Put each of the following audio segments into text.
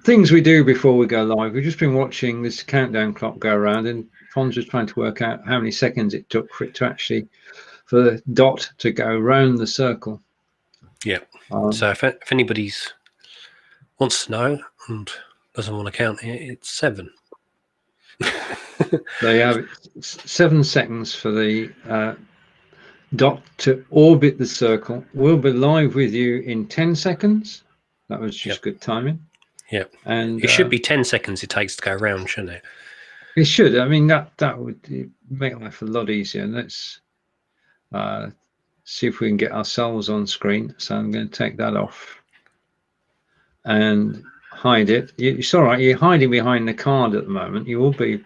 things we do before we go live. We've just been watching this countdown clock go around, and Fonz was trying to work out how many seconds it took for it to actually, for the dot to go round the circle. Yeah. So if anybody's wants to know and doesn't want to count it, it's 7. They have 7 seconds for the dot to orbit the circle. We'll be live with you in 10 seconds. That was just good timing. Yeah. And it should be 10 seconds it takes to go round, shouldn't it? It should. I mean, that would make life a lot easier. Let's see if we can get ourselves on screen. So I'm going to take that off and hide it. It's all right. You're hiding behind the card at the moment. You will be.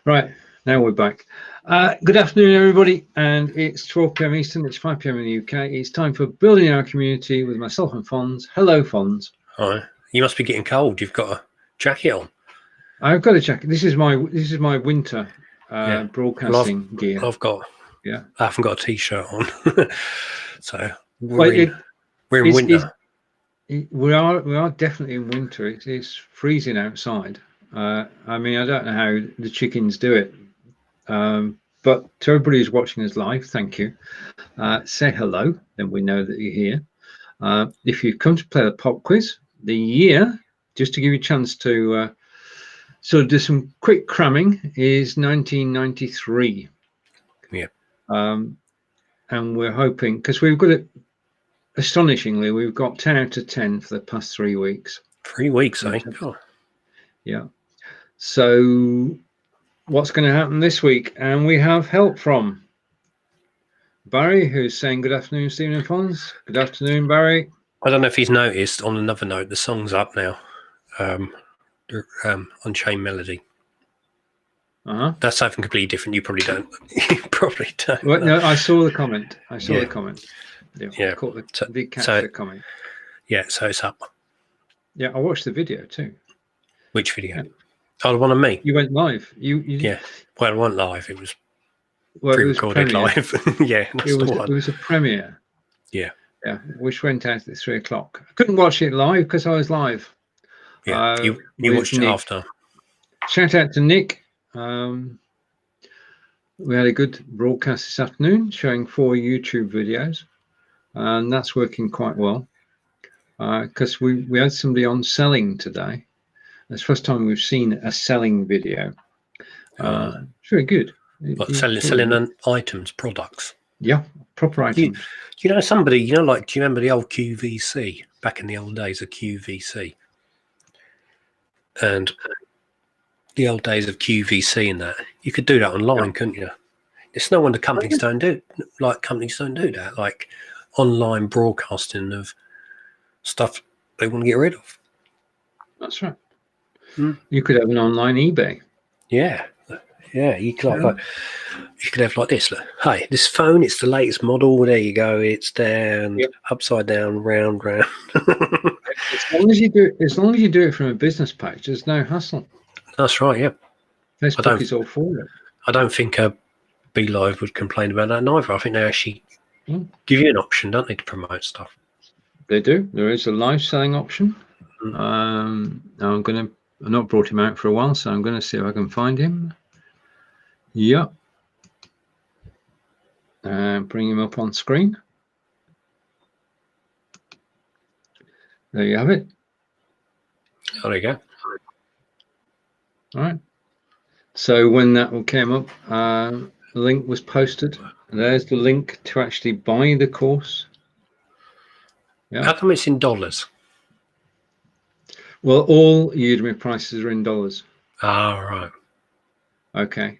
Right. Now we're back. Good afternoon, everybody. And it's 12 p.m. Eastern. It's 5 p.m. in the UK. It's time for Building Our Community with myself and Fonz. Hello, Fonz. Hi. You must be getting cold. You've got a jacket on. I've got a jacket. This is my winter broadcasting gear. I haven't got a t-shirt on. So we're in winter. We are definitely in winter. It is freezing outside. I mean, I don't know how the chickens do it, but to everybody who's watching us live, thank you. Say hello, then we know that you're here. If you've come to play the pop quiz, the year, just to give you a chance to sort of do some quick cramming, is 1993. Yeah. And we're hoping, because we've got it, astonishingly, we've got 10 out of 10 for the past 3 weeks. 3 weeks, eh? Oh. Yeah. So what's going to happen this week? And we have help from Barry, who's saying good afternoon, Stephen and Fonz. Good afternoon, Barry. I don't know if he's noticed, on another note, the song's up now on Chain Melody. That's something completely different. You probably don't. Well, no, I saw the comment. The comment. Yeah. Did catch the comment. Yeah, so it's up. Yeah, I watched the video too. Which video? Oh, the one of me. You went live. You Yeah. Well, it wasn't live. It was pre-recorded live. Yeah, it was a premiere. Yeah. Yeah, which went out at 3 o'clock. I couldn't watch it live because I was live. Yeah, you watched it after. Shout out to Nick. We had a good broadcast this afternoon showing 4 YouTube videos, and that's working quite well because we had somebody on selling today. It's the first time we've seen a selling video. It's very good. But selling items, products. Yeah, proper items. You know somebody, do you remember the old QVC, back in the old days of QVC? And the old days of QVC and that, you could do that online, couldn't you? It's no wonder companies don't do that, like online broadcasting of stuff they want to get rid of. That's right. You could have an online eBay. Yeah, you could have like this. Look, hey, this phone, it's the latest model. There you go. It's down, upside down, round. As long as you do it from a business page, there's no hassle. That's right. Yeah, Facebook is all for it. I don't think Be Live would complain about that neither. I think they actually give you an option, don't they, to promote stuff? They do. There is a live selling option. I've not brought him out for a while, so I'm going to see if I can find him. Yeah. Bring him up on screen. There you have it. Oh, there you go. All right. So when that came up, the link was posted. There's the link to actually buy the course. Yeah. How come it's in dollars? Well, all Udemy prices are in dollars. Ah, right. Okay.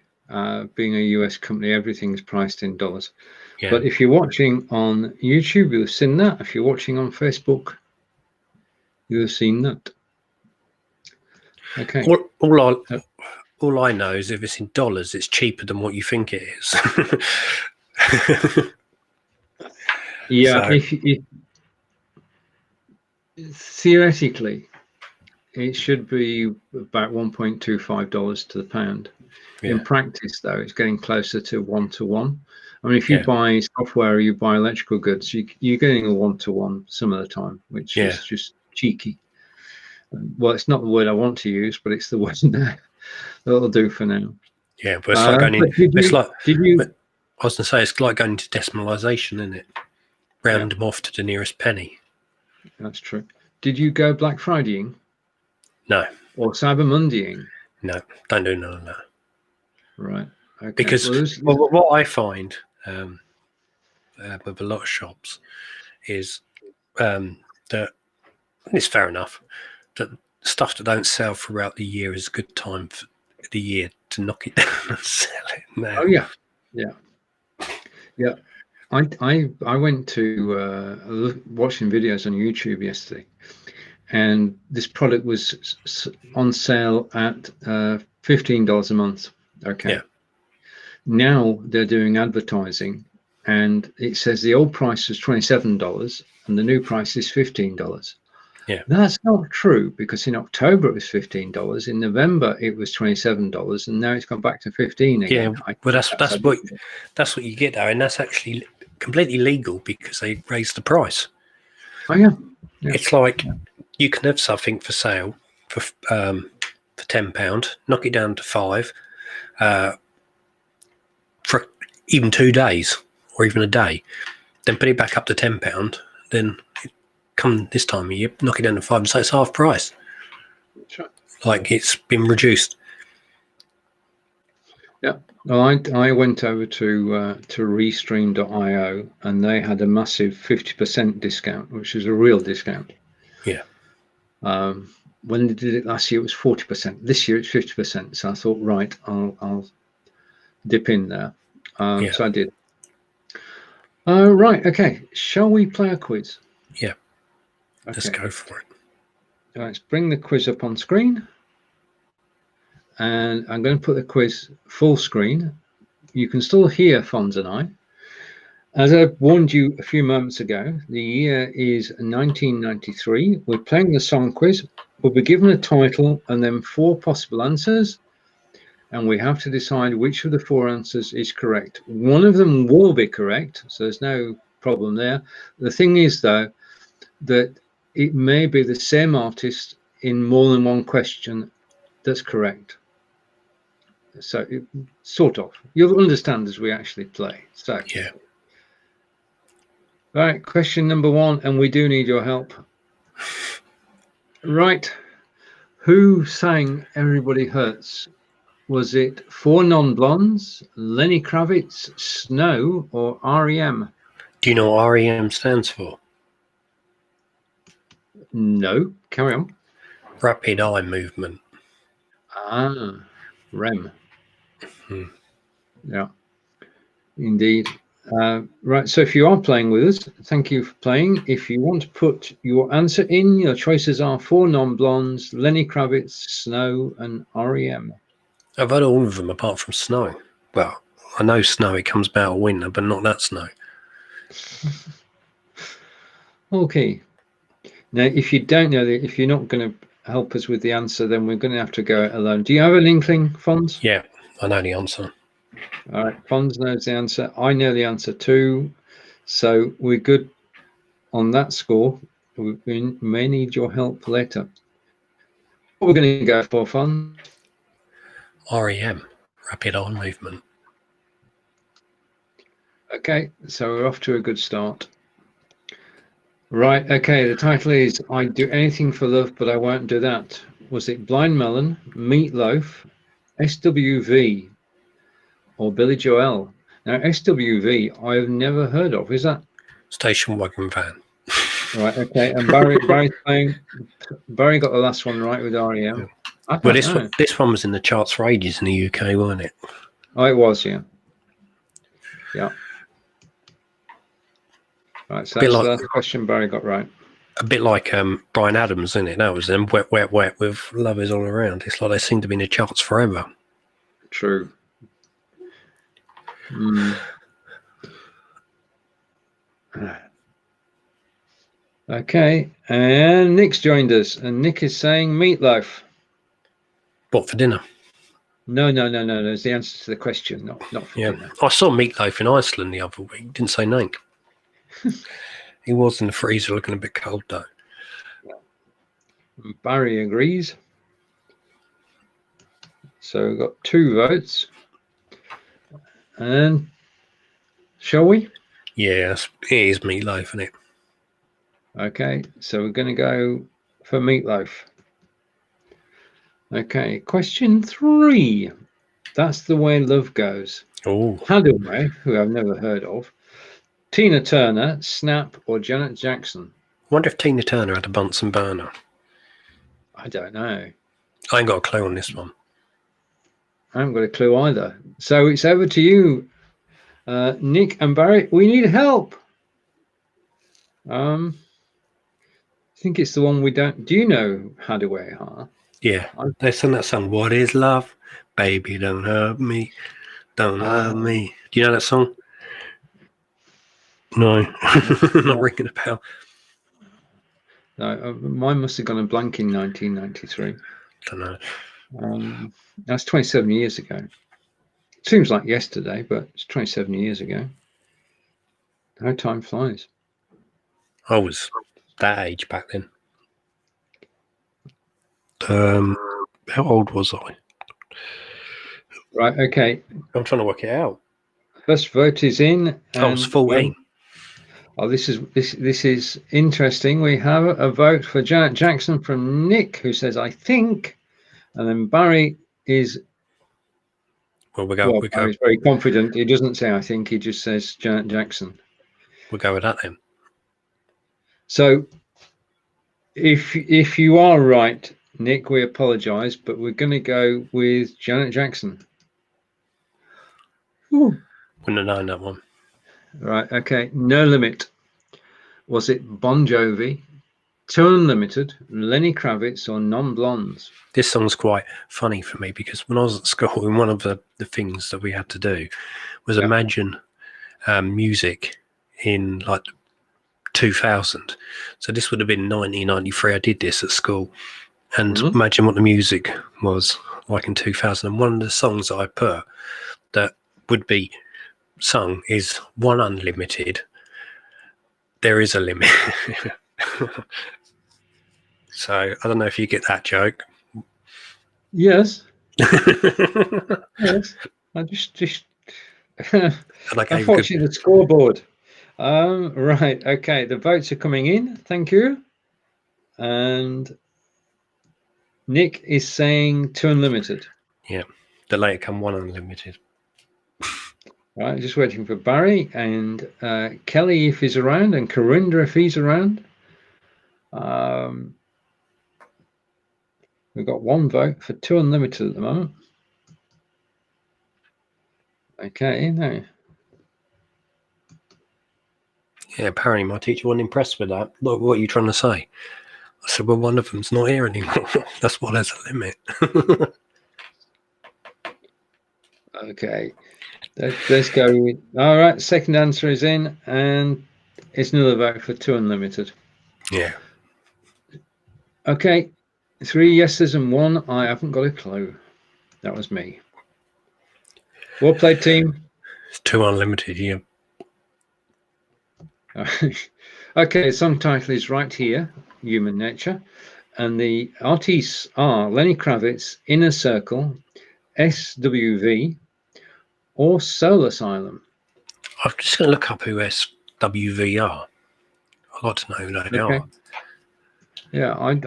Being a US company, everything's priced in dollars. Yeah. But if you're watching on YouTube, you'll have seen that. If you're watching on Facebook, you'll have seen that. Okay. All I know is if it's in dollars, it's cheaper than what you think it is. Yeah. So. Theoretically, it should be about $1.25 to the pound. Yeah. In practice, though, it's getting closer to 1-to-1. I mean, if you buy software or you buy electrical goods, you're getting a 1-to-1 some of the time, which is just cheeky. Well, it's not the word I want to use, but it's the word that that'll do for now. Yeah, but it's like going in. But did It's you? like Did you? I was going to say, it's like going into decimalisation, isn't it? Round them off to the nearest penny. That's true. Did you go Black Fridaying No, or Cyber Mondaying? no, don't do none of that. Right. Okay. Because what I find with a lot of shops is that it's fair enough that stuff that don't sell throughout the year is a good time for the year to knock it down and sell it now. Oh yeah, yeah. I went to watching videos on YouTube yesterday, and this product was on sale at $15 a month. Okay. Yeah. Now they're doing advertising, and it says the old price was $27 and the new price is $15. Yeah. That's not true, because in October it was $15, in November it was $27, and now it's gone back to 15 again. Yeah, well, that's what you get there, and that's actually completely legal because they raised the price. Oh yeah. It's like you can have something for sale for £10, knock it down to £5 for even 2 days or even a day, then put it back up to £10. Then come this time of year, knock it down to £5 and say it's half price. That's right. Like it's been reduced. Yeah. Well, I went over to Restream.io, and they had a massive 50% discount, which is a real discount. Yeah. When they did it last year, it was 40%. This year, it's 50%. So I thought, right, I'll dip in there. So I did. Right. Okay. Shall we play a quiz? Yeah. Okay. Let's go for it. Let's bring the quiz up on screen. And I'm going to put the quiz full screen. You can still hear Fonz and I. As I warned you a few moments ago, the year is 1993. We're playing the song quiz. We'll be given a title and then 4 possible answers, and we have to decide which of the 4 answers is correct. One of them will be correct, so there's no problem there. The thing is, though, that it may be the same artist in more than one question that's correct. So sort of, you'll understand as we actually play. So yeah. Right, question number 1, and we do need your help. Right, who sang Everybody Hurts? Was it 4 Non-Blondes, Lenny Kravitz, Snow, or REM? Do you know what REM stands for? No, carry on. Rapid Eye Movement. Ah, REM. Yeah, indeed. Right, so if you are playing with us, thank you for playing. If you want to put your answer in, your choices are 4 Non-Blondes, Lenny Kravitz, Snow, and REM. I've had all of them apart from Snow. Well, I know Snow, it comes about of winter, but not that Snow. Okay. Now, if you don't know, if you're not going to help us with the answer, then we're going to have to go it alone. Do you have an inkling, Fonz? Yeah, I know the answer. All right, Fonz knows the answer. I know the answer too. So we're good on that score. We may need your help later. What we're going to go for, Fonz? REM, Rapid Eye Movement. Okay, so we're off to a good start. Right, okay, the title is I'd Do Anything for Love, But I Won't Do That. Was it Blind Melon, Meatloaf, SWV, or Billy Joel? Now, SWV, I've never heard of. Is that? Station Wagon Van. Right, okay, and Barry's playing. Barry got the last one right with REM. Yeah. Well, this one was in the charts for ages in the UK, wasn't it? Oh, it was, yeah. Yeah. Right, so that's the last question Barry got right. A bit like Bryan Adams, isn't it? That was them, Wet, Wet, Wet with Lovers All Around. It's like they seem to be in the charts forever. True. Okay, and Nick's joined us, and Nick is saying meatloaf. What, for dinner? No. It's the answer to the question, not for dinner. I saw meatloaf in Iceland the other week. Didn't say nank. He was in the freezer looking a bit cold, though. Barry agrees. So we've got 2 votes. And shall we? Yes, it is meatloaf, isn't it? Okay, so we're going to go for meatloaf. Okay, question 3. That's the way love goes. Oh, Hadaway, who I've never heard of, Tina Turner, Snap, or Janet Jackson? I wonder if Tina Turner had a Bunsen burner. I don't know. I ain't got a clue on this one. I haven't got a clue either. So it's over to you, Nick and Barry. We need help. I think it's the one we don't. Do you know Hadaway? Huh? Yeah, they sung that song. What is love, baby? Don't hurt me, don't hurt me. Do you know that song? No, not ringing a bell. No, mine must have gone a blank in 1993. Don't know. That's 27 years ago. Seems like yesterday, but it's 27 years ago. How time flies. I was that age back then. How old was I? Right, okay. I'm trying to work it out. First vote is in. I was 14. Oh, this is interesting. We have a vote for Janet Jackson from Nick, who says I think, and then Barry is. Well, Barry's very confident. He doesn't say I think. He just says Janet Jackson. We'll go with that then. So, if you are right, Nick, we apologise, but we're going to go with Janet Jackson. Wouldn't have known that one. Right, okay. No Limit. Was it Bon Jovi, Two Unlimited, Lenny Kravitz, or Non Blondes? This song's quite funny for me because when I was at school, and one of the things that we had to do was imagine music in like 2000. So this would have been 1993. I did this at school, and imagine what the music was like in 2000. And one of the songs that I put that would be sung is One Unlimited. There is a limit. So I don't know if you get that joke. Yes. Yes. I just I'm watching the scoreboard. Right. Okay. The votes are coming in. Thank you. And Nick is saying Two Unlimited. Yeah. The later come One Unlimited. Right. Just waiting for Barry and Kelly if he's around, and Corinda if he's around. We've got 1 vote for Two Unlimited at the moment. Okay. Now. Yeah, apparently my teacher wasn't impressed with that. Look, what are you trying to say? I said, well, one of them's not here anymore. That's why there's a limit. Okay. Let's go. All right. Second answer is in, and it's another vote for Two Unlimited. Yeah. Okay. 3 yeses and 1. I haven't got a clue. That was me. Well played, team. It's Two Unlimited, yeah. Okay, song title is right here, Human Nature. And the artists are Lenny Kravitz, Inner Circle, SWV, or Soul Asylum. I'm just going to look up who SWV are. I'd like to know who they are. Yeah, I've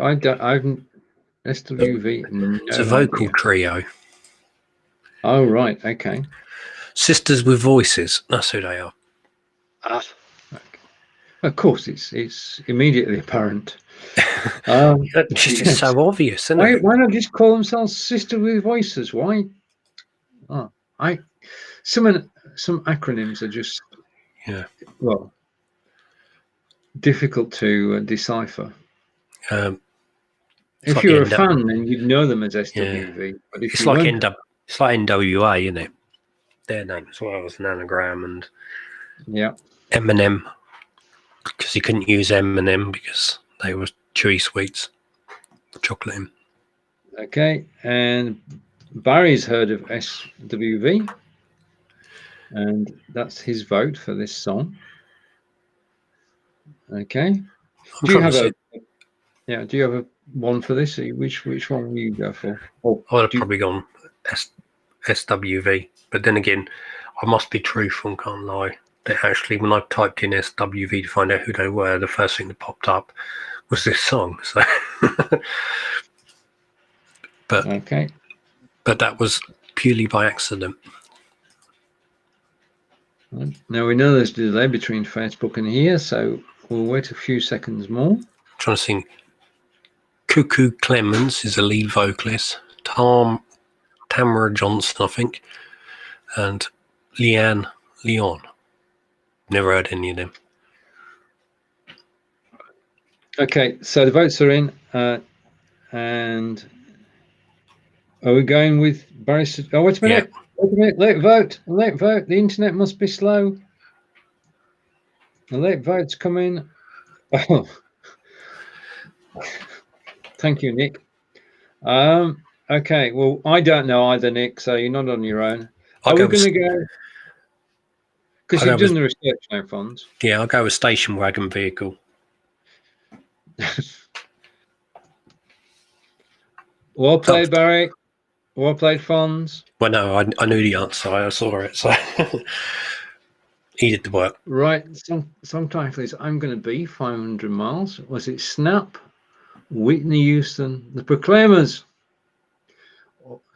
SWV. No it's a vocal trio. Oh, right. Okay. Sisters with Voices. That's who they are. Okay. Of course, it's immediately apparent. It's so obvious, isn't it? Why not just call themselves Sisters with Voices? Why? Some acronyms are just difficult to decipher. If you're a fan, then you'd know them as SWV. But if it's like NWA, isn't it? Their name as well as an anagram, and M&M, because you couldn't use M&M because they were chewy sweets, chocolate in. Okay, and Barry's heard of SWV, and that's his vote for this song. Okay. Do you have one for this? Which one will you go for? Or I'd have probably gone SWV, but then again, I must be truthful and can't lie. That actually, when I typed in SWV to find out who they were, the first thing that popped up was this song. So, okay. But that was purely by accident. Now we know there's a delay between Facebook and here, so we'll wait a few seconds more. I'm trying to sing. Cuckoo Clemens is a lead vocalist. Tamara Johnson, I think, and Leanne Leon. Never heard any of them. Okay, so the votes are in, and are we going with Barry? Oh, wait a minute. Yeah. Wait a minute. Late vote. The internet must be slow. The late vote's coming. Oh, thank you, Nick. Okay, well, I don't know either, Nick, so you're not on your own. Are we going to go? Because you've done the research now, Fonz. Yeah, I'll go with station wagon vehicle. Well played, Barry. Well played, Fonz. Well, no, I knew the answer. I saw it, so he did the work. Right. Song title is "I'm Gonna Be 500 Miles." Was it Snap, Whitney Houston, The Proclaimers,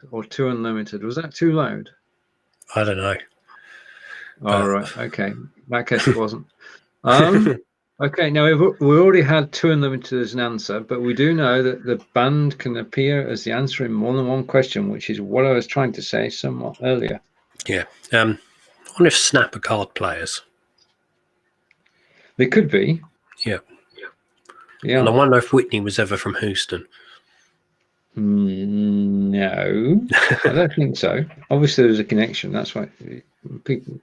or Too Unlimited? Was that too loud? I don't know. All right. Okay. In that case, it wasn't. Okay. Now we already had Too Unlimited as an answer, but we do know that the band can appear as the answer in more than one question, which is what I was trying to say somewhat earlier. Yeah. I wonder if Snap are card players. They could be. Yeah. Yeah. And I wonder if Whitney was ever from Houston. No, I don't think so. Obviously, there's a connection. That's why people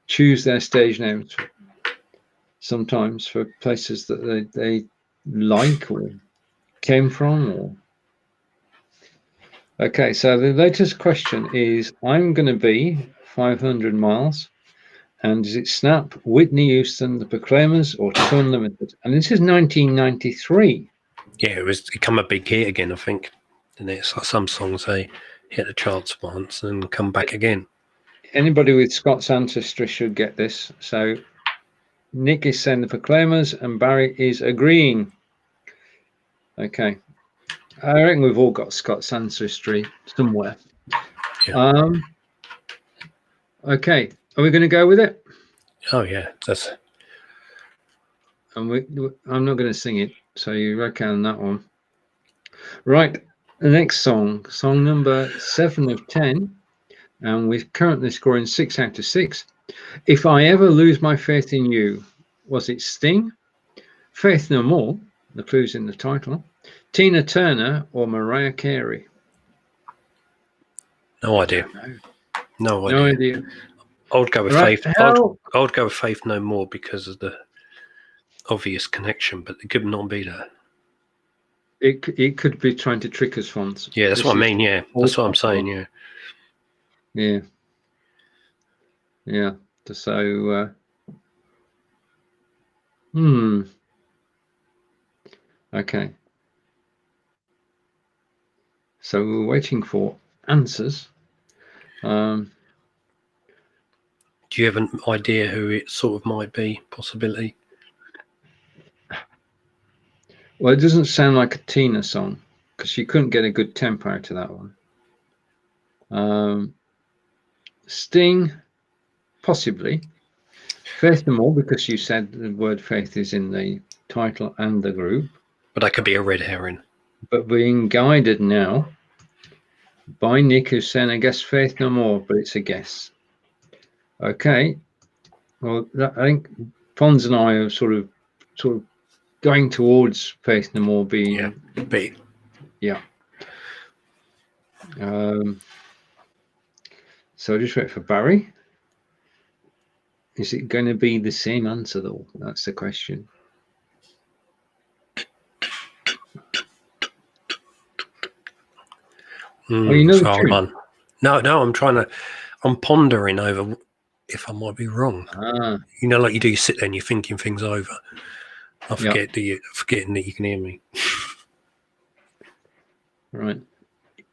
choose their stage names sometimes for places that they like or came from. Or okay, so the latest question is: I'm going to be 500 miles, and is it Snap, Whitney Houston, The Proclaimers, or Too Unlimited? And this is 1993. Yeah, it become a big hit again, I think. And it's like some songs they hit the charts once and come back again. Anybody with Scots ancestry should get this. So Nick is saying The Proclaimers and Barry is agreeing. Okay. I reckon we've all got Scots ancestry somewhere. Yeah. Okay. Are we going to go with it? Oh, yeah. That's. And I'm not going to sing it. So you reckon that one. Right. The next song number 7 of 10. And we're currently scoring 6 out of 6. If I Ever Lose My Faith in You. Was it Sting, Faith No More, the clue's in the title, Tina Turner, or Mariah Carey? No idea. No idea. I would go with Faith. I would go with Faith No More because of the obvious connection, but it could not be that. It could be trying to trick us, Fonz. Yeah, that's what I mean. Yeah, that's what I'm saying. Yeah. Yeah. So, okay. So we're waiting for answers. Do you have an idea who it sort of might be? Possibility. Well, it doesn't sound like a Tina song because she couldn't get a good tempo out of that one. Sting, possibly. Faith No More, because you said the word faith is in the title and the group. But that could be a red herring. But being guided now by Nick, who's saying, I guess Faith No More, but it's a guess. Okay. Well, I think Fonz and I are sort of going towards Faith No More being. Yeah. B. Yeah. So just wait for Barry. Is it going to be the same answer though? That's the question. No, I'm pondering over if I might be wrong. You know, like you do, you sit there and you're thinking things over. I forgetting that you can hear me. Right.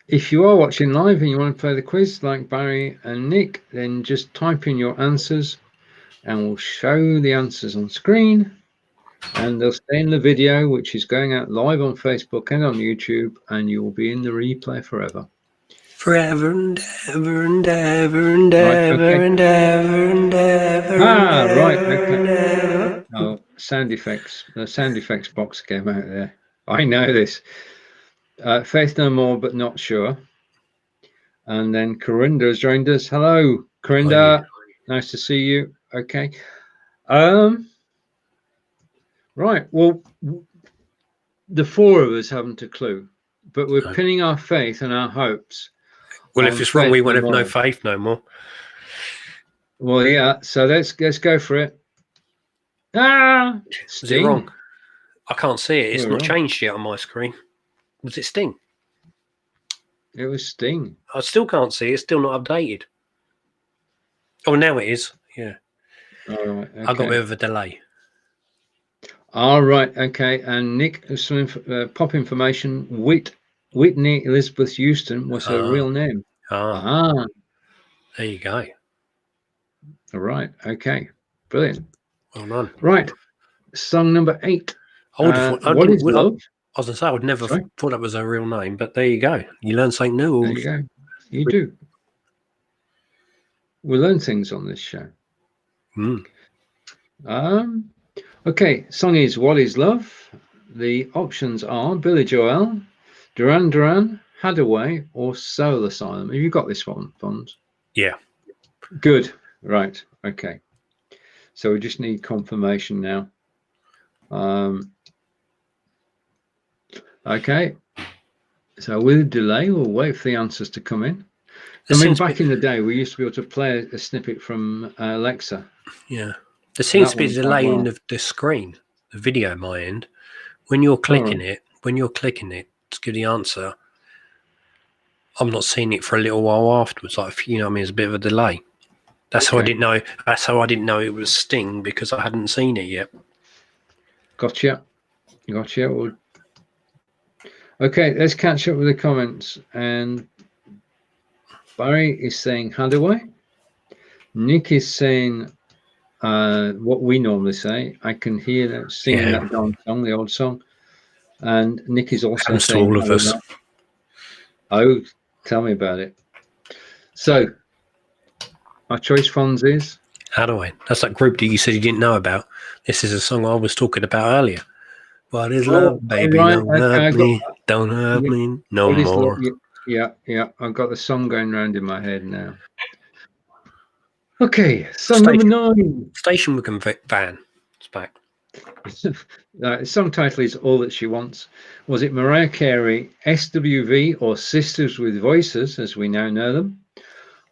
If you are watching live and you want to play the quiz like Barry and Nick, then just type in your answers and we'll show the answers on screen. And they'll stay in the video, which is going out live on Facebook and on YouTube, and you will be in the replay forever. Forever and ever and ever and ever and ever and ever. Right, okay. Oh, sound effects. The sound effects box came out there. I know this. Faith No More, but not sure. And then Corinda has joined us. Hello, Corinda. Nice to see you. Okay. Right. Well, the four of us haven't a clue, but we're pinning our faith and our hopes. Well, if it's wrong, we won't have no faith no more. Well, yeah. So let's go for it. Ah, Sting. Is it wrong? I can't see it. It's not changed yet on my screen. Was it Sting? It was Sting. I still can't see it. It's still not updated. Oh, now it is. Yeah. All right. Okay. I got a bit of a delay. All right. Okay. And Nick, some pop information. Whitney Elizabeth Houston was her real name. There you go. All right. Okay. Brilliant. Well done. Right. Song number 8. What is love? I was going to say, I would never thought that was her real name, but there you go. You learn something new. There you go. You do. We learn things on this show. Okay. Song is What Is Love? The options are Billy Joel, Duran Duran, Hadaway, or Soul Asylum. Have you got this one, Fonz? Yeah. Good. Right. Okay. So we just need confirmation now. Okay. So with a delay, we'll wait for the answers to come in. I mean, back in the day, we used to be able to play a snippet from Alexa. Yeah. There seems to be a delay in the screen, the video on my end. When you're clicking it, to give the answer, I'm not seeing it for a little while afterwards. Like, you know what I mean? There's a bit of a delay. That's how I didn't know. That's how I didn't know it was Sting, because I hadn't seen it yet. Gotcha. Well, okay, let's catch up with the comments. And Barry is saying Hadaway. Nick is saying what we normally say. I can hear that singing that song, the old song. And Nick is also saying all of us. Oh, tell me about it. So, my choice, Fonz, is Hadaway. That's that group that you said you didn't know about. This is a song I was talking about earlier. What is love, baby? Right. Don't hurt me no more. Yeah. I've got the song going round in my head now. Okay, song number 9. Station Wagon Van. It's back. The song title is All That She Wants. Was it Mariah Carey, SWV, or Sisters with Voices, as we now know them?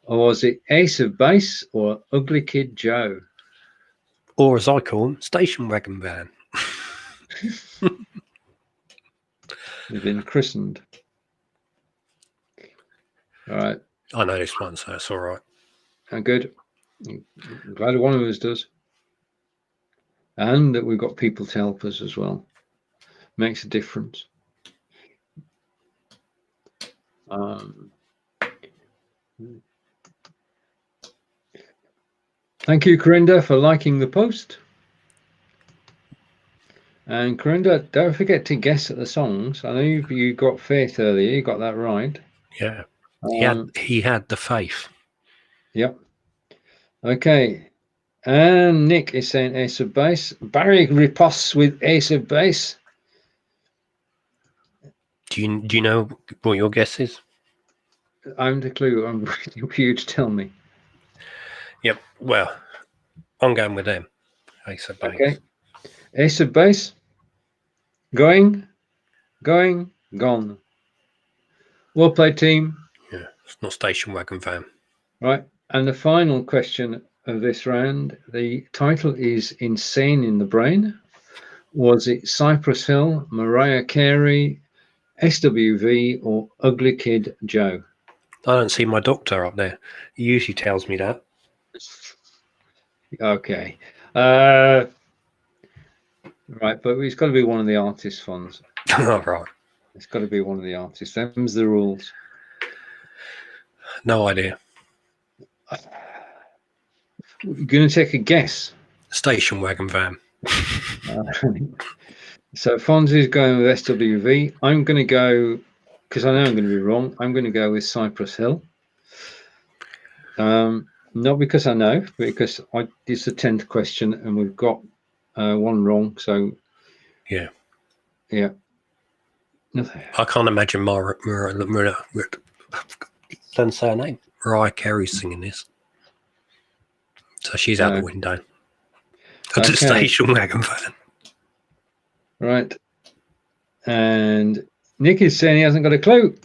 Or was it Ace of Base or Ugly Kid Joe? Or as I call them, Station Wagon Van. They've been christened. All right. I know this one, so it's all right. Good. I'm glad one of us does. And that we've got people to help us as well. Makes a difference. Thank you, Corinda, for liking the post. And Corinda, don't forget to guess at the songs. I know you got Faith earlier. You got that right. Yeah. He had the faith. Yep. Okay. And Nick is saying Ace of Base. Barry riposts with Ace of Base. Do you know what your guess is? I haven't a clue. I'm waiting for you to tell me. Yep. Well, I'm going with them. Ace of Base. Okay. Ace of Base. Going, gone. Well played, team. Yeah, it's not Station Wagon Van. Right. And the final question of this round, the title is Insane in the Brain. Was it Cypress Hill, Mariah Carey, SWV, or Ugly Kid Joe? I don't see my doctor up there. He usually tells me that. Okay. Right, but it's got to be one of the artists' Fonz. Oh, right. It's got to be one of the artists. Them's the rules. No idea. You're going to take a guess. Station wagon van. So Fonz is going with SWV. I'm going to go, because I know I'm going to be wrong, I'm going to go with Cypress Hill. Not because I know, but because it's the 10th question and we've got one wrong. So Yeah. Nothing. I can't imagine don't say her name. Mariah Carey singing this. So she's out the window. It's a station wagon van. Right. And Nick is saying he hasn't got a clue.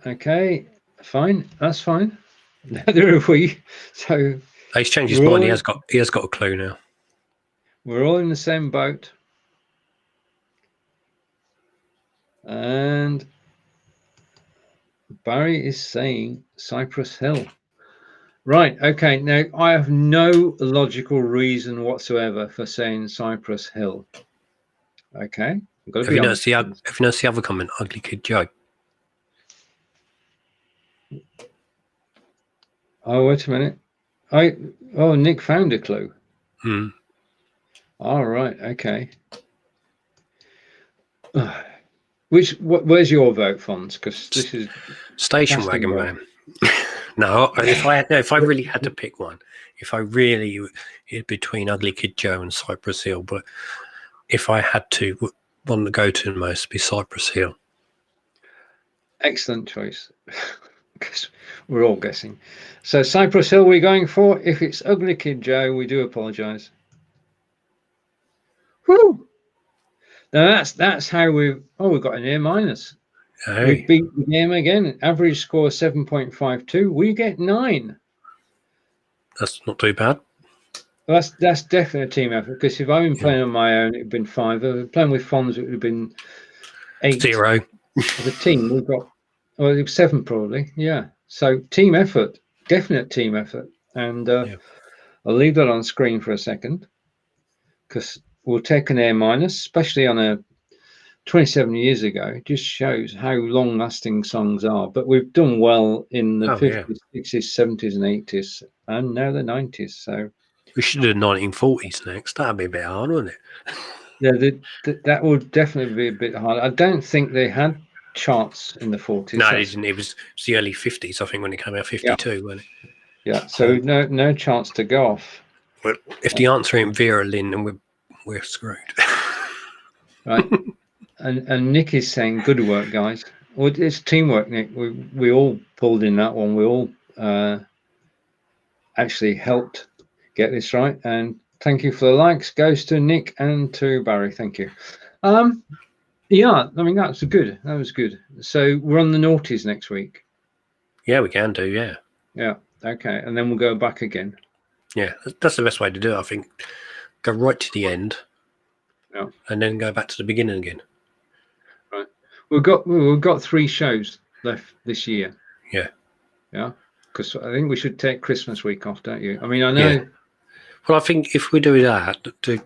Okay, fine. That's fine. Neither have we. So He's changed his mind. He has got a clue now. We're all in the same boat. And Barry is saying Cypress Hill. Right. Okay. Now I have no logical reason whatsoever for saying Cypress Hill. Okay. Have you noticed the other comment? Ugly Kid Joe. Oh, wait a minute. Nick found a clue. Hmm. All right. Okay. Where's your vote, Fonz? Because this is station wagon man. No, if I really had to pick one, it'd between Ugly Kid Joe and Cypress Hill. But if I had to, one to go to the most be Cypress Hill. Excellent choice. Because we're all guessing. So Cypress Hill we're going for. If it's Ugly Kid Joe, we do apologise. Woo! Now that's how we've got an A minus. Hey. We beat the game again. Average score 7.52. We get 9. That's not too bad. Well, that's definitely a team effort. Because if I've been playing on my own, it'd been 5. If I was playing with Fonz, it would have been 8. 0. As a team, we've got it was 7 probably. Yeah. So team effort, definite team effort. And I'll leave that on screen for a second because we'll take an A minus, especially on a 27 years ago. It just shows how long-lasting songs are. But we've done well in the 50s, 60s, 70s, and 80s, and now the 90s. So we should do the 1940s next. That'd be a bit hard, wouldn't it? Yeah, that would definitely be a bit hard. I don't think they had charts in the 40s. No, they didn't. It was the early 50s, I think, when it came out. 52, wasn't it? Yeah. So no chance to go off. But if the answer ain't Vera Lynn, then we're screwed. Right. And Nick is saying, "Good work, guys." Well, it's teamwork, Nick. We all pulled in that one. We all actually helped get this right. And thank you for the likes. Goes to Nick and to Barry. Thank you. Yeah, I mean, that was good. That was good. So we're on the noughties next week. Yeah, we can do. Yeah. Yeah. Okay. And then we'll go back again. Yeah, that's the best way to do it, I think. Go right to the end. Yeah. And then go back to the beginning again. Right. We've got 3 shows left this year. Yeah. Yeah. Because I think we should take Christmas week off, don't you? I mean, I know. Yeah. Well, I think if we do that, do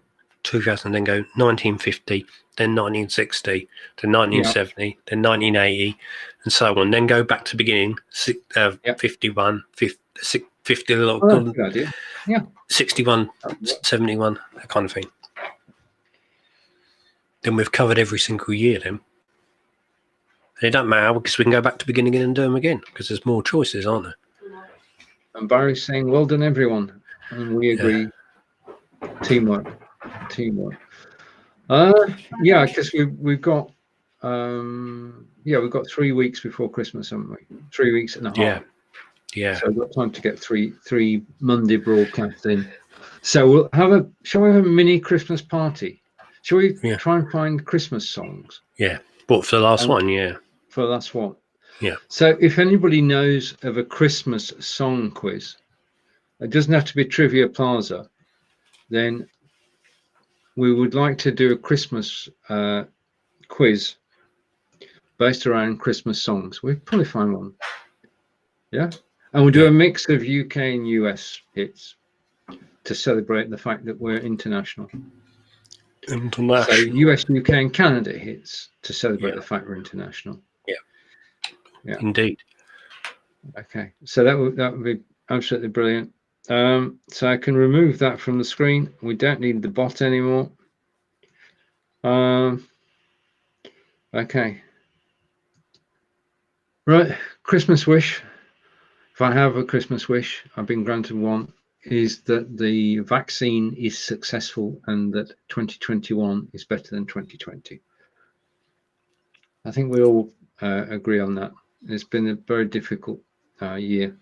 2000, then go 1950, then 1960, then 1970, then 1980, and so on. Then go back to the beginning, 51, 50 a lot. Oh, good idea. Yeah. 61, 71, that kind of thing. Then we've covered every single year then. And it don't matter because we can go back to the beginning and do them again because there's more choices, aren't there? And Barry's saying, well done, everyone. And we agree. Yeah. Teamwork. Yeah, because we've got we've got 3 weeks before Christmas, haven't we? 3 weeks and a half. Yeah. So we've got time to get three Monday broadcasts in. So shall we have a mini Christmas party? Shall we try and find Christmas songs? Yeah. But for the last one, yeah. For the last one. Yeah. So if anybody knows of a Christmas song quiz, it doesn't have to be Trivia Plaza, then we would like to do a Christmas quiz based around Christmas songs. We'll probably find one. Yeah. And we'll do a mix of UK and US hits to celebrate the fact that we're international. So International. US, UK, and Canada hits to celebrate Yeah. the fact we're international. Yeah. Indeed. Okay. So that would be absolutely brilliant. So I can remove that from the screen. We don't need the bot anymore. Okay. Right. Christmas wish. If I have a Christmas wish, I've been granted one, is that the vaccine is successful and that 2021 is better than 2020. I think we all agree on that. It's been a very difficult year,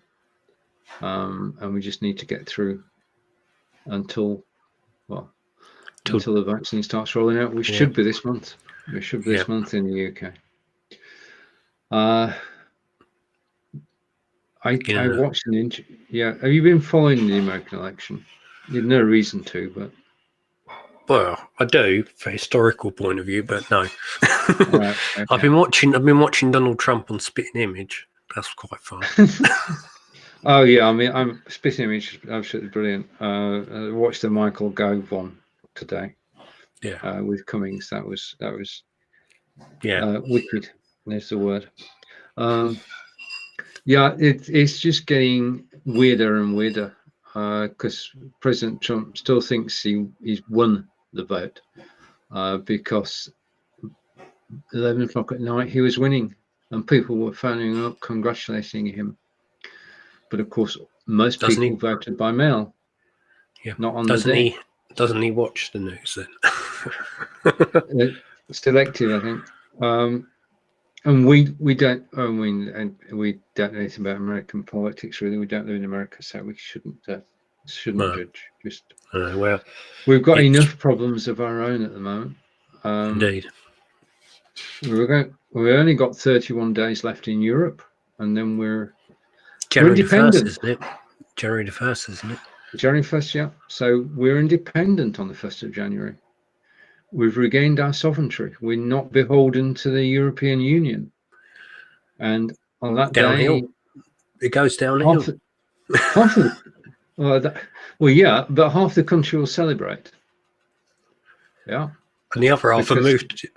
and we just need to get through until the vaccine starts rolling out, which should be this month. It should be this month in the UK. I watched an interview. Yeah, have you been following the American election? You've no reason to, but well, I do for historical point of view, but no. okay. I've been watching Donald Trump on Spitting Image. That's quite fun. Oh yeah, I mean, I'm Spitting Image is absolutely brilliant. I watched the Michael Gove one today. Yeah. With Cummings, that was Yeah. wicked. There's the word. Yeah, it's just getting weirder and weirder because President Trump still thinks he's won the vote because 11 o'clock at night he was winning and people were phoning up congratulating him. But of course, most people voted by mail. Yeah. Not on the day. Doesn't he watch the news then? Selective, I think. And we don't. I mean, and we don't know anything about American politics. Really, we don't live in America, so we shouldn't judge. Just well, we've got enough problems of our own at the moment. Indeed. We only got 31 days left in Europe, and then we're January independent. 1st, isn't it? January the 1st, isn't it? January 1st, yeah. So we're independent on the 1st of January. We've regained our sovereignty. We're not beholden to the European Union. And on that downhill. day, it goes downhill. Yeah, but half the country will celebrate. Yeah. And the other half have moved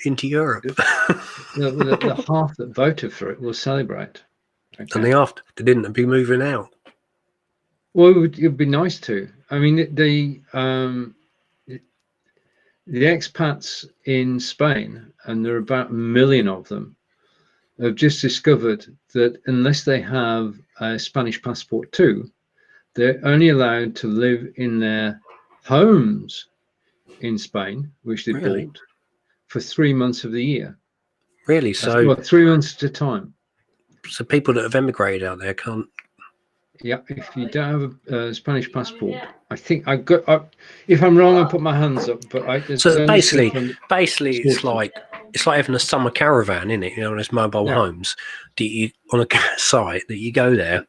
into Europe. the half that voted for it will celebrate. Okay. And they didn't be moving out. Well, it'd be nice to. I mean, the expats in Spain, and there are about 1 million of them, have just discovered that unless they have a Spanish passport too, they're only allowed to live in their homes in Spain, which they bought, for 3 months of the year. Really? So 3 months at a time. So people that have emigrated out there can't. Yeah, if you don't have a Spanish passport, I think I've got. If I'm wrong, I'll put my hands up. But so basically, it's like having a summer caravan, isn't it? You know, there's mobile homes that you on a site that you go there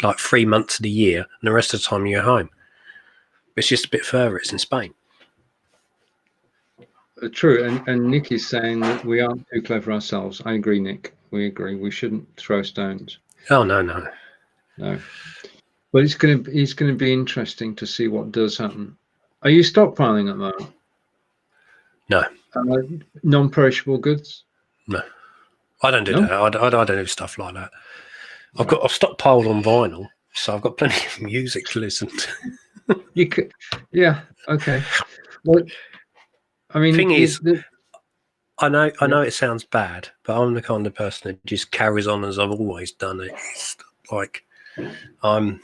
like 3 months of the year, and the rest of the time you're home. It's just a bit further. It's in Spain. True, and Nick is saying that we aren't too clever ourselves. I agree, Nick. We agree. We shouldn't throw stones. Oh no. But it's going to be interesting to see what does happen. Are you stockpiling at the moment? No. Non-perishable goods? No, I don't do that. I don't do stuff like that. I've stockpiled on vinyl, so I've got plenty of music to listen to. You could, yeah, okay. Well, I mean, thing is, I know it sounds bad, but I'm the kind of person that just carries on as I've always done it. It's like if I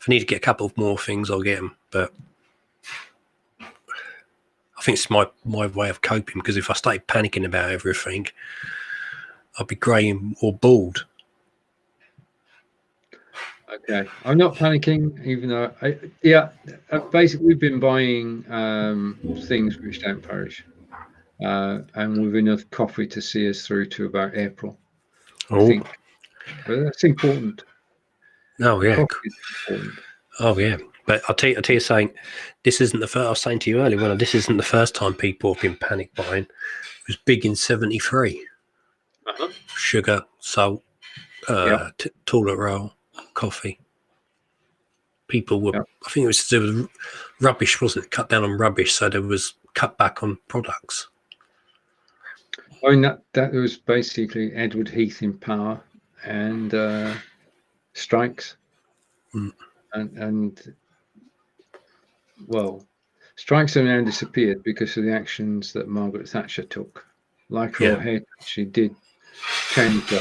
need to get a couple of more things, I'll get them. But I think it's my way of coping, because if I started panicking about everything, I'd be grey or bald. Okay, I'm not panicking, even though basically we've been buying things which don't perish, and with enough coffee to see us through to about April. I think, but that's important. Oh yeah. Important. Oh yeah. But I'll tell you something. This isn't the first. I was saying to you earlier, this isn't the first time people have been panic buying. It was big in '73. Sugar, salt, toilet roll, coffee. People were, Yeah. I think there was rubbish, wasn't it? Cut down on rubbish, so there was cut back on products. I mean, that was basically Edward Heath in power and strikes. And well, strikes have now disappeared because of the actions that Margaret Thatcher took. Like her head, she did change the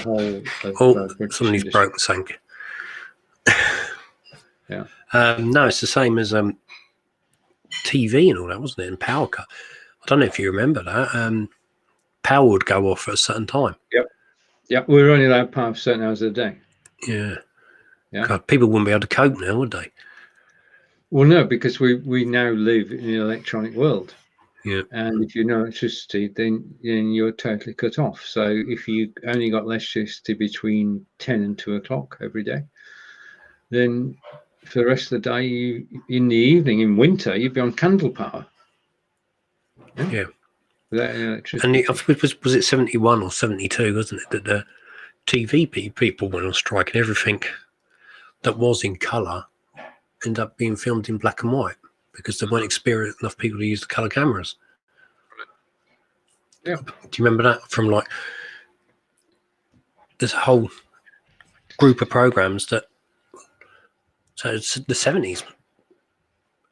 whole of British somebody's industry. broke sank. Yeah. No, it's the same as TV and all that, wasn't it? And power cut. I don't know if you remember that. Power would go off at a certain time. Yep. We were only allowed power for certain hours of the day. Yeah. Yeah. God, people wouldn't be able to cope now, would they? Well, no, because we now live in an electronic world. Yeah. And if you know electricity, then you're totally cut off. So if you only got electricity between 10 and 2 o'clock every day, then for the rest of the day, in the evening, in winter, you'd be on candle power. Yeah. Without any electricity. And was it 71 or 72, wasn't it, that the TV people went on strike and everything that was in colour ended up being filmed in black and white because there weren't experienced enough people to use the colour cameras. Yeah. Do you remember that? From like, there's a whole group of programs that, so it's the 70s,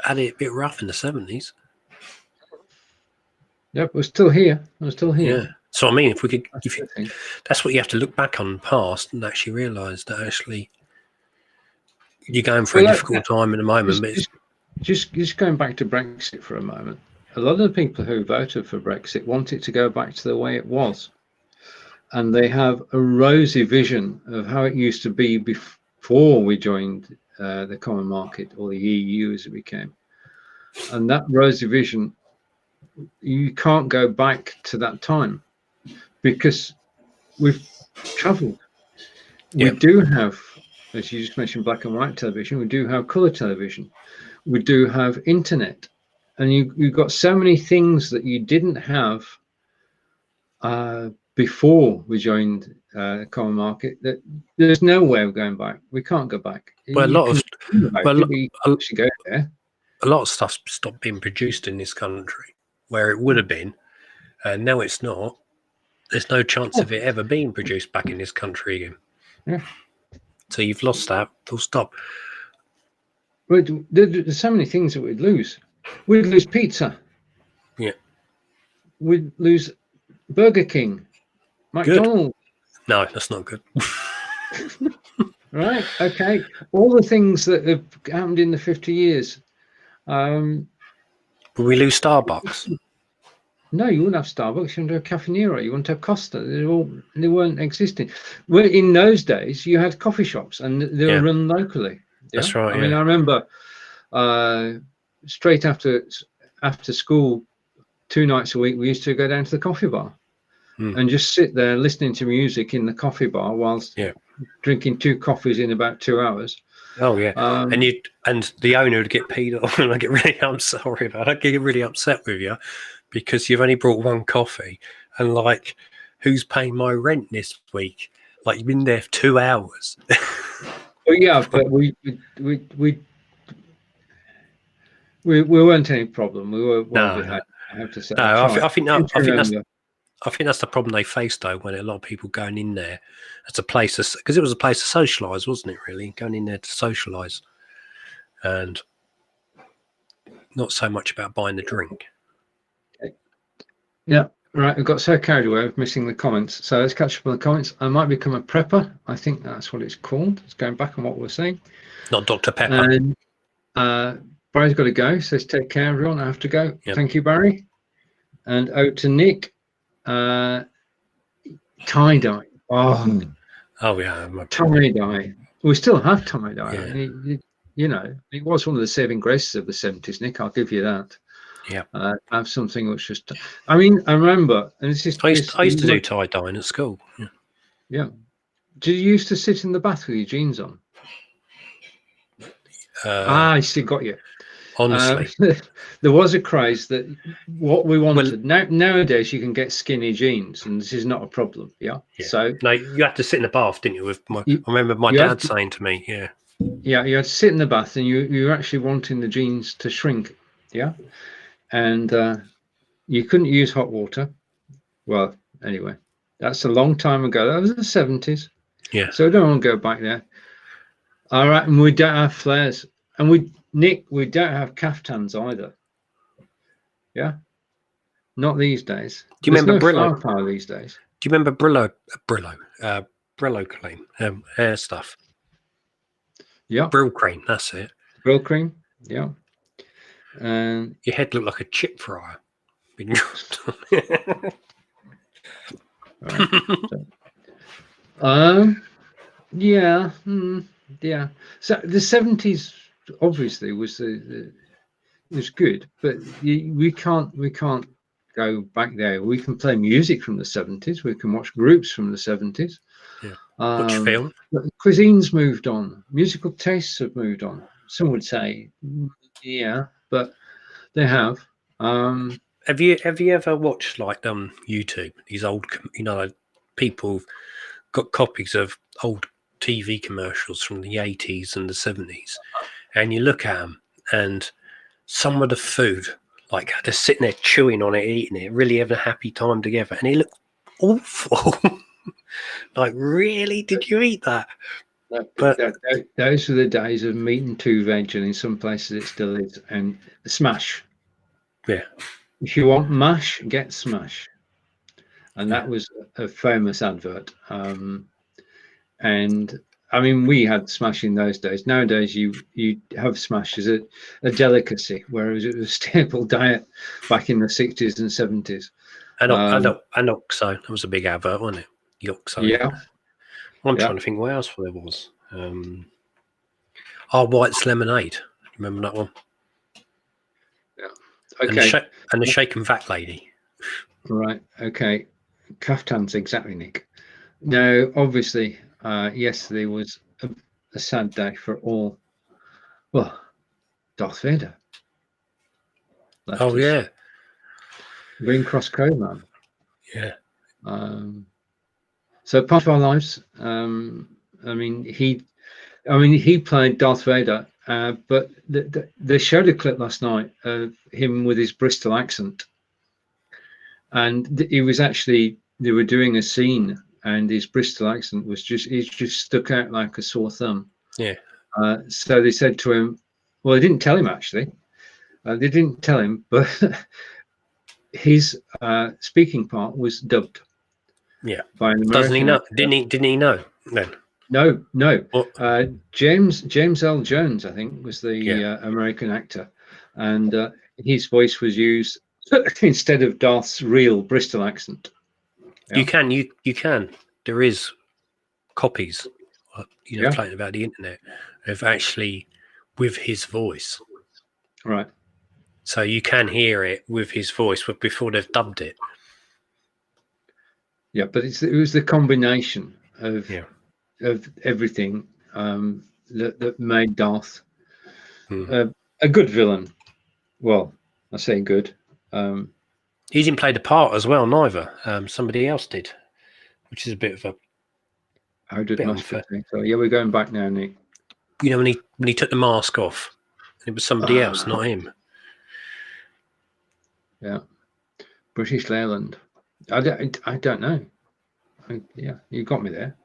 had it a bit rough in the 70s. Yep, we're still here. Yeah. So I mean, that's what you have to look back on the past and actually realise that actually you're going through a difficult time at the moment. Just going back to Brexit for a moment. A lot of the people who voted for Brexit want it to go back to the way it was, and they have a rosy vision of how it used to be before we joined the common market, or the EU as it became. And that rosy vision, you can't go back to that time because we've travelled. We do have, as you just mentioned, black and white television. We do have colour television. We do have internet, and you've got so many things that you didn't have before we joined the common market that there's no way of going back. We can't go back. Well, a lot of stuff stopped being produced in this country where it would have been, and now it's not. There's no chance of it ever being produced back in this country again. Yeah. So you've lost that. Full stop. But there's so many things that we'd lose. We'd lose pizza. Yeah. We'd lose Burger King, McDonald's. Good. No, that's not good. Right. Okay. All the things that have happened in the 50 years. Will we lose Starbucks? No, you wouldn't have Starbucks. You wouldn't have Caffè Nero. You wouldn't have Costa. They weren't existing. Well, in those days, you had coffee shops, and they were run locally. Yeah? That's right. I mean, I remember straight after school, 2 nights a week, we used to go down to the coffee bar and just sit there listening to music in the coffee bar whilst drinking 2 coffees in about 2 hours. Oh yeah, and the owner would get peed off, and I get really, I'm sorry about it, I get really upset with you because you've only brought 1 coffee, and like, who's paying my rent this week? Like, you've been there for 2 hours. Well, yeah, but we weren't any problem. We were well behaved, I have to say. No, I think that's the problem they faced though, when a lot of people going in there as a place, because it was a place to socialise, wasn't it? Really, going in there to socialise, and not so much about buying the drink. Yeah, right. We've got so carried away with missing the comments. So let's catch up on the comments. I might become a prepper. I think that's what it's called. It's going back on what we're saying. Not Dr. Pepper. And Barry's got to go. Says take care, everyone. I have to go. Yep. Thank you, Barry. And out to Nick. Tie-dye. Oh yeah. Tie-dye. We still have tie-dye. Yeah. You know, it was one of the saving graces of the 70s, Nick. I'll give you that. Yeah. Have something which just, I mean, I remember, and this is. I used to do tie-dyeing at school. Yeah. Yeah. Did you used to sit in the bath with your jeans on? I still got you. Honestly, there was a craze that what we wanted. Nowadays, you can get skinny jeans, and this is not a problem. Yeah. So no, you had to sit in the bath, didn't you? I remember my dad saying to me, Yeah, you had to sit in the bath, and you were actually wanting the jeans to shrink. Yeah, and you couldn't use hot water. Well, anyway, that's a long time ago. That was the 70s. Yeah. So I don't want to go back there. All right, and we don't have flares, and we don't have caftans either. Yeah, not these days. Do you There's remember no Brillo? flower power these days. Do you remember Brillo cream, hair stuff? Yeah, Brill cream, that's it. brill cream. Yeah, and Your head looked like a chip fryer. yeah, yeah. So the 70s obviously was was good, but we can't go back there. We can play music from the 70s. We can watch groups from the 70s. Yeah. Watch film. But cuisine's moved on. Musical tastes have moved on. Some would say, yeah, but they have. Have you ever watched like YouTube? These old, like, people got copies of old TV commercials from the 80s and the 70s, and you look at them, and some of the food, like they're sitting there chewing on it, eating it, really having a happy time together, and it looked awful. Like, really? Did you eat that? But those were the days of meat and two veg, and in some places it still is. And smash. yeah, If you want mash, get smash. And Yeah. that was a famous advert. And I mean, we had smash in those days. Nowadays, you have smash as a delicacy, whereas it was a staple diet back in the 60s and 70s. and Oxo, that was a big advert, wasn't it? The Oxo. Yeah. I'm Yeah. trying to think what else there was. White's Lemonade. Remember that one? Okay. And the Shake and Vac lady. Right. Okay. Kaftans, exactly, Nick. Now, obviously, yesterday was a sad day for all. Well, Darth Vader. left Oh us. yeah, Green Cross Code Man. yeah. So part of our lives. I mean, he played Darth Vader, but they showed a clip last night of him with his Bristol accent, and he was actually, they were doing a scene, and his Bristol accent was just stuck out like a sore thumb. Yeah. So they said to him, well, they didn't tell him actually. They didn't tell him, but his speaking part was dubbed. Yeah. By an Doesn't he American know? actor. Didn't he know then? No. Well, James L. Jones, I think, was the American actor, and his voice was used instead of Darth's real Bristol accent. Yeah. You can. There is copies, floating about the internet of actually with his voice. Right. So you can hear it with his voice, but before they've dubbed it. Yeah, but it was the combination of everything that made Darth a good villain. Well, I say good. He didn't play the part as well, neither. Somebody else did, which is a bit of a. How did Mustard think? So yeah, we're going back now, Nick. You know, when he took the mask off, it was somebody else, not him. Yeah, British Leyland. I don't know. Yeah, you got me there.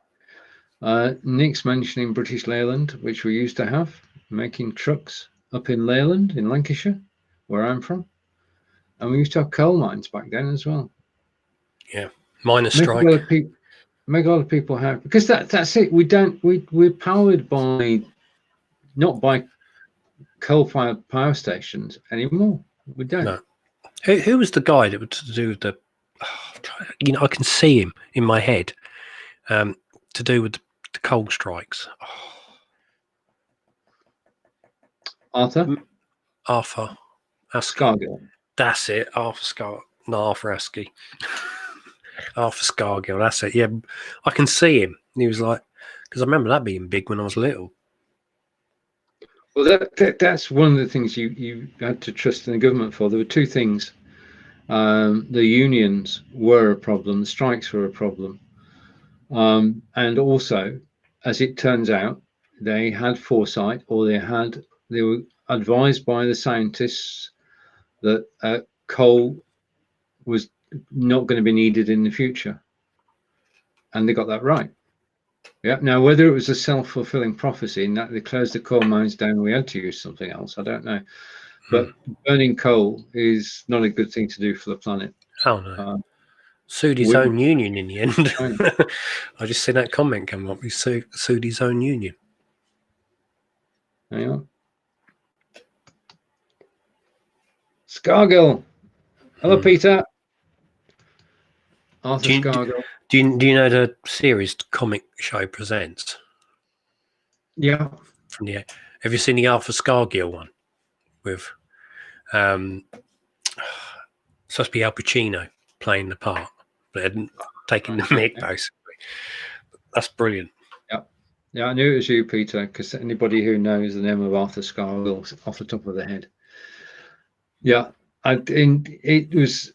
Nick's mentioning British Leyland, which we used to have, making trucks up in Leyland in Lancashire, where I'm from, and we used to have coal mines back then as well. Yeah, miners' strike. Make a lot of people happy, because that's it. We're powered by, not by coal-fired power stations anymore. We don't. No. Who was the guy that would to do with the? I can see him in my head. To do with the coal strikes. Arthur Scargill. That's it. Arthur Asky. Arthur Scargill. That's it. Yeah, I can see him. He was like, because I remember that being big when I was little. Well, that's one of the things you had to trust in the government for. There were two things. The unions were a problem. The strikes were a problem. And also, as it turns out, they had foresight, or they were advised by the scientists that coal was not going to be needed in the future, and they got that right. Yeah. Now, whether it was a self-fulfilling prophecy and that they closed the coal mines down, we had to use something else, I don't know. But burning coal is not a good thing to do for the planet. Oh no. Sued his own union in the end. I just seen that comment come up. He sued his own union. Hang on. Scargill. Hello, Peter. Arthur Scargill. Do you know the series Comic Show Presents? Yeah. Have you seen the Arthur Scargill one with supposed to be Al Pacino playing the part, but hadn't taken the mic basically. That's brilliant. Yeah, I knew it was you, Peter, because anybody who knows the name of Arthur Scargill off the top of their head. Yeah, it was.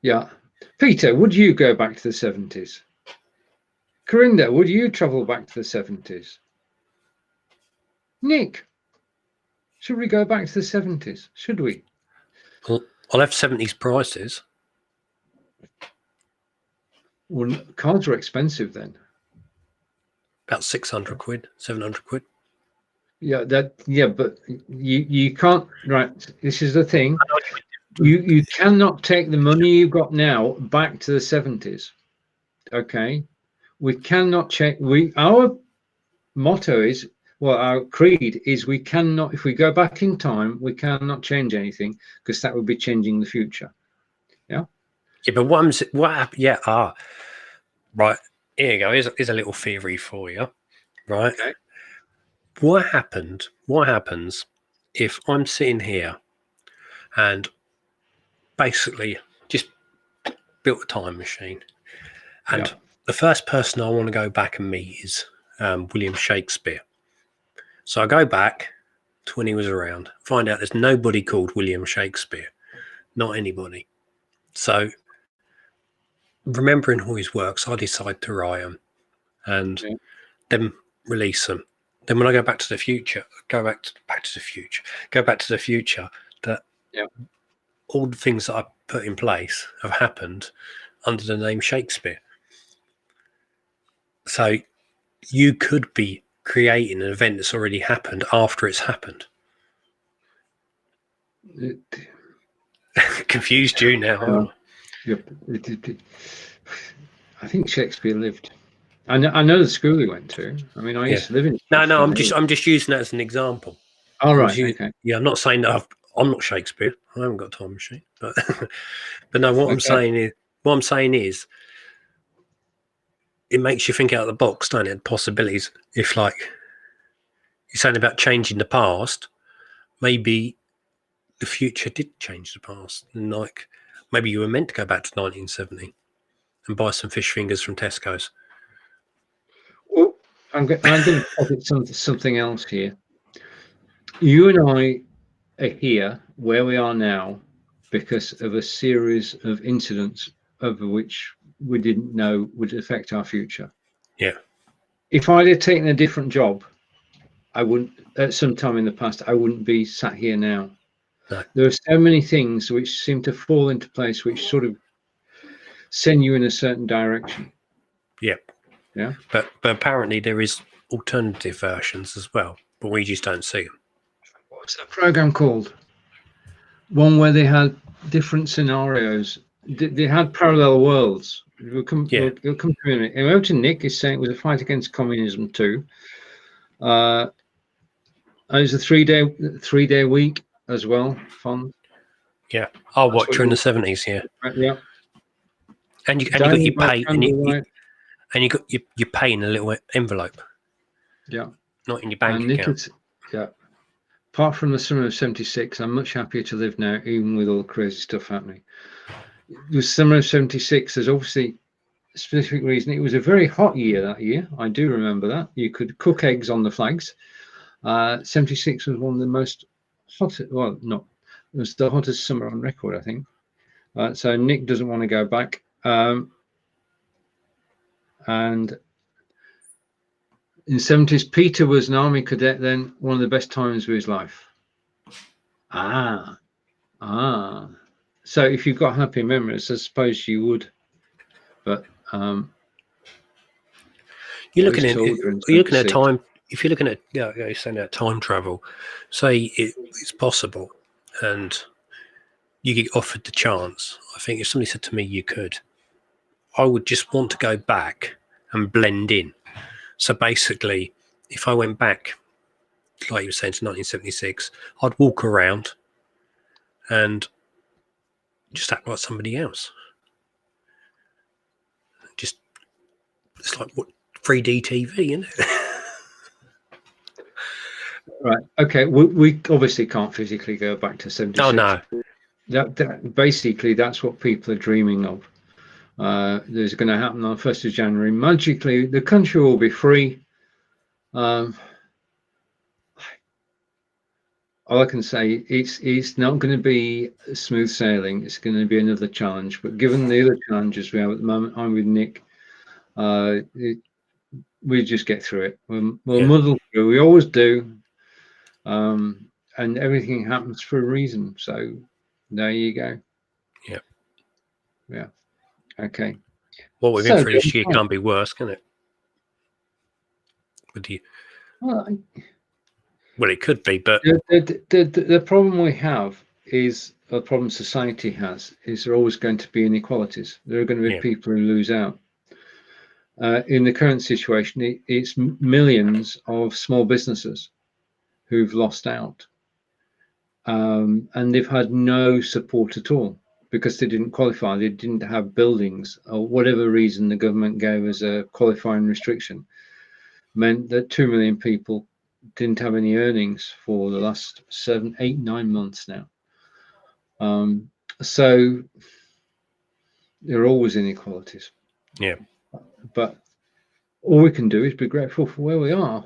Yeah, Peter, would you go back to the 70s? Corinda, would you travel back to the 70s? Nick, should we go back to the 70s? Should we? Well, I'll have 70s prices. Well, cards are expensive then. About 600 quid, 700 quid. Yeah, but you can't. Right, this is the thing. You cannot take the money you've got now back to the 70s. Okay, we cannot check. Our motto is, well, our creed is, we cannot. If we go back in time, we cannot change anything, because that would be changing the future. Yeah. Yeah, but right. Here you go. Here's a little theory for you. Right. Okay. What happens if I'm sitting here and basically just built a time machine, and the first person I want to go back and meet is William Shakespeare. So I go back to when he was around, find out there's nobody called William Shakespeare, not anybody. So remembering all his works, I decide to write them and then release them. Then when I go back to the future, that all the things that I put in place have happened under the name Shakespeare. So you could be creating an event that's already happened after it's happened. Confused you now. I think Shakespeare lived. I know the school he went to. I mean, I used to live in. No. I'm just using that as an example. All right. Okay. Yeah, I'm not saying that I'm not Shakespeare. I haven't got a time machine, but no. What I'm saying is, it makes you think out of the box, don't it? Possibilities. If like you're saying about changing the past, maybe the future did change the past, and like maybe you were meant to go back to 1970 and buy some fish fingers from Tesco's. Well, I'm going to pocket something else here. You and I are here where we are now because of a series of incidents over which we didn't know would affect our future. Yeah. If I'd have taken a different job, I wouldn't, at some time in the past, I wouldn't be sat here now. No. There are so many things which seem to fall into place, which sort of send you in a certain direction. Yeah. Yeah. But apparently there is alternative versions as well, but we just don't see them. What's that program called? One where they had different scenarios. They had parallel worlds. We'll come to it in a minute. And over to Nick is saying it was a fight against communism too. It was a three-day week as well. Fun. Yeah, I'll watch her in the 70s. Yeah. Yeah. And you got your pay, and you got your pay in a little envelope. Yeah. Not in your bank account. Yeah. Apart from the summer of '76, I'm much happier to live now, even with all the crazy stuff happening. The summer of '76, there's obviously a specific reason. It was a very hot year that year. I do remember that. You could cook eggs on the flags. '76 was one of the most hottest. Well, not. It was the hottest summer on record, I think. So Nick doesn't want to go back. And In the 70s, Peter was an army cadet then, one of the best times of his life. Ah. So if you've got happy memories, I suppose you would. But you're looking at time. If you're looking at you're saying that time travel, say it's possible, and you get offered the chance. I think if somebody said to me you could, I would just want to go back and blend in. So basically, if I went back, like you were saying, to 1976, I'd walk around and just act like somebody else. Just, it's like what 3D TV, isn't it? Right. Okay. We obviously can't physically go back to 76. Oh no. That basically that's what people are dreaming of. There's going to happen on 1st of January. Magically, the country will be free. All I can say, it's not going to be smooth sailing. It's going to be another challenge. But given the other challenges we have at the moment, I'm with Nick. We just get through it. We'll muddle through. We always do. And everything happens for a reason. So there you go. Yeah. Okay. What we've been through this year can't be worse, can it? With you. Well, it could be, but the problem we have is the problem society has is there are always going to be inequalities. There are going to be people who lose out. In the current situation, it's millions of small businesses who've lost out, and they've had no support at all because they didn't qualify. They didn't have buildings, or whatever reason the government gave as a qualifying restriction, meant that 2 million people didn't have any earnings for the last 7, 8, 9 months now. So there are always inequalities. Yeah. But all we can do is be grateful for where we are,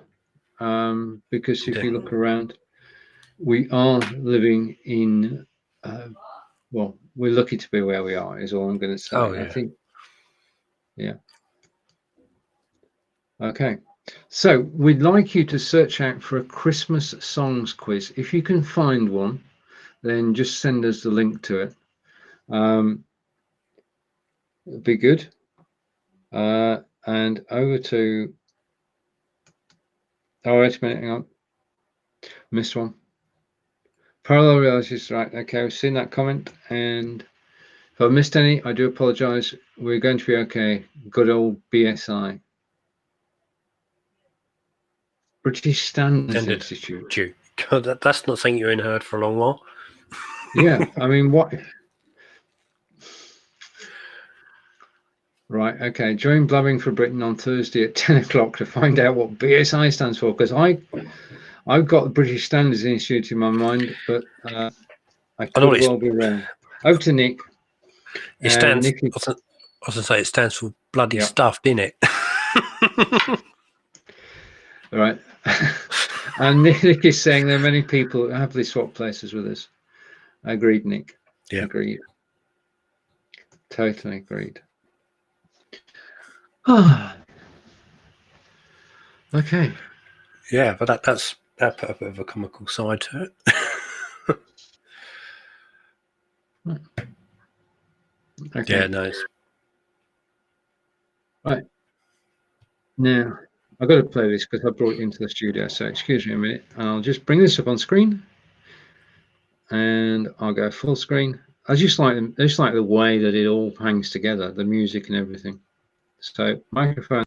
because if you look around, we are living in, well, we're lucky to be where we are, is all I'm going to say. Oh, yeah. I think, yeah. Okay. So we'd like you to search out for a Christmas songs quiz. If you can find one, then just send us the link to it. It'd be good. And over to, oh, wait a minute, hang on. Missed one. Parallel realities, right, okay, I've seen that comment, and if I missed any, I do apologize. We're going to be okay. Good old BSI. British Standards Institute. God, that's not something you ain't heard for a long while. Yeah, I mean, what? Right, okay. Join Blabbing for Britain on Thursday at 10 o'clock to find out what BSI stands for, because I've got the British Standards Institute in my mind, but I could well be wrong. Over to Nick. It stands. I was going to say it stands for bloody stuff, didn't it? Right. And Nick is saying there are many people who happily swap places with us. Agreed, Nick. Yeah. Agreed. Totally agreed. Okay. Yeah, but that put a bit of a comical side to it. Okay. Yeah, nice. Right. Now, I've got to play this because I brought it into the studio, so excuse me a minute. I'll just bring this up on screen, and I'll go full screen. I just like the way that it all hangs together, the music and everything. So, microphone.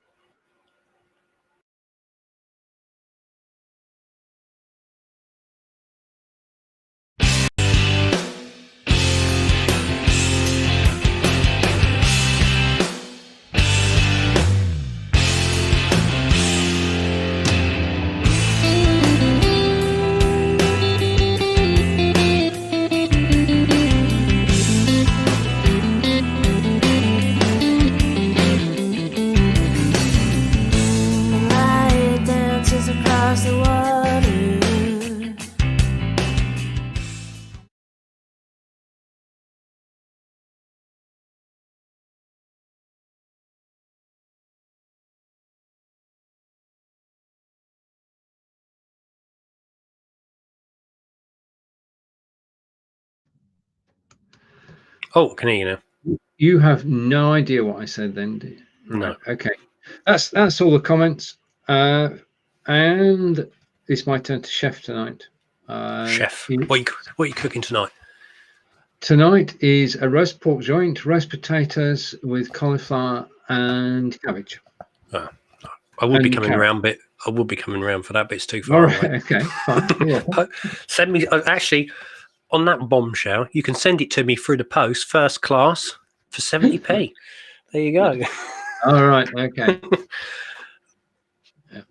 Oh, can hear you now. You have no idea what I said then, do you? Right. No. Okay. That's all the comments. And it's my turn to chef tonight. Chef, what are you cooking tonight? Tonight is a roast pork joint, roast potatoes with cauliflower and cabbage. Oh, I will be And coming carrot. around, but I will be coming around for that. But it's too All far right. away. Okay. Fine. Yeah. Send me actually on that bombshell. You can send it to me through the post, first class, for 70p. There you go. All right. Okay. Yeah.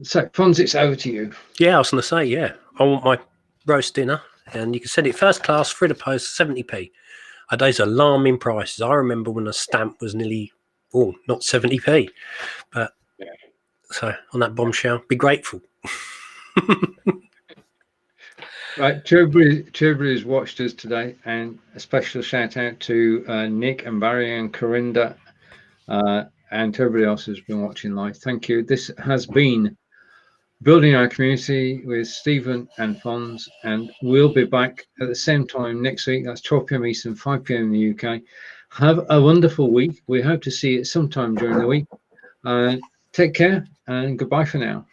So, Fonz, it's over to you. Yeah, I was going to say, yeah, I want my roast dinner, and you can send it first class through the post, 70p. Those alarming prices. I remember when a stamp was nearly, not 70p. But so on that bombshell, be grateful. Right, Cherbury has watched us today, and a special shout out to Nick and Barry and Corinda and to everybody else who's been watching live. Thank you. This has been Building Our Community with Stephen and Fonz, and we'll be back at the same time next week. That's 12 p.m. Eastern, 5 p.m. in the UK. Have a wonderful week. We hope to see you sometime during the week. Take care and goodbye for now.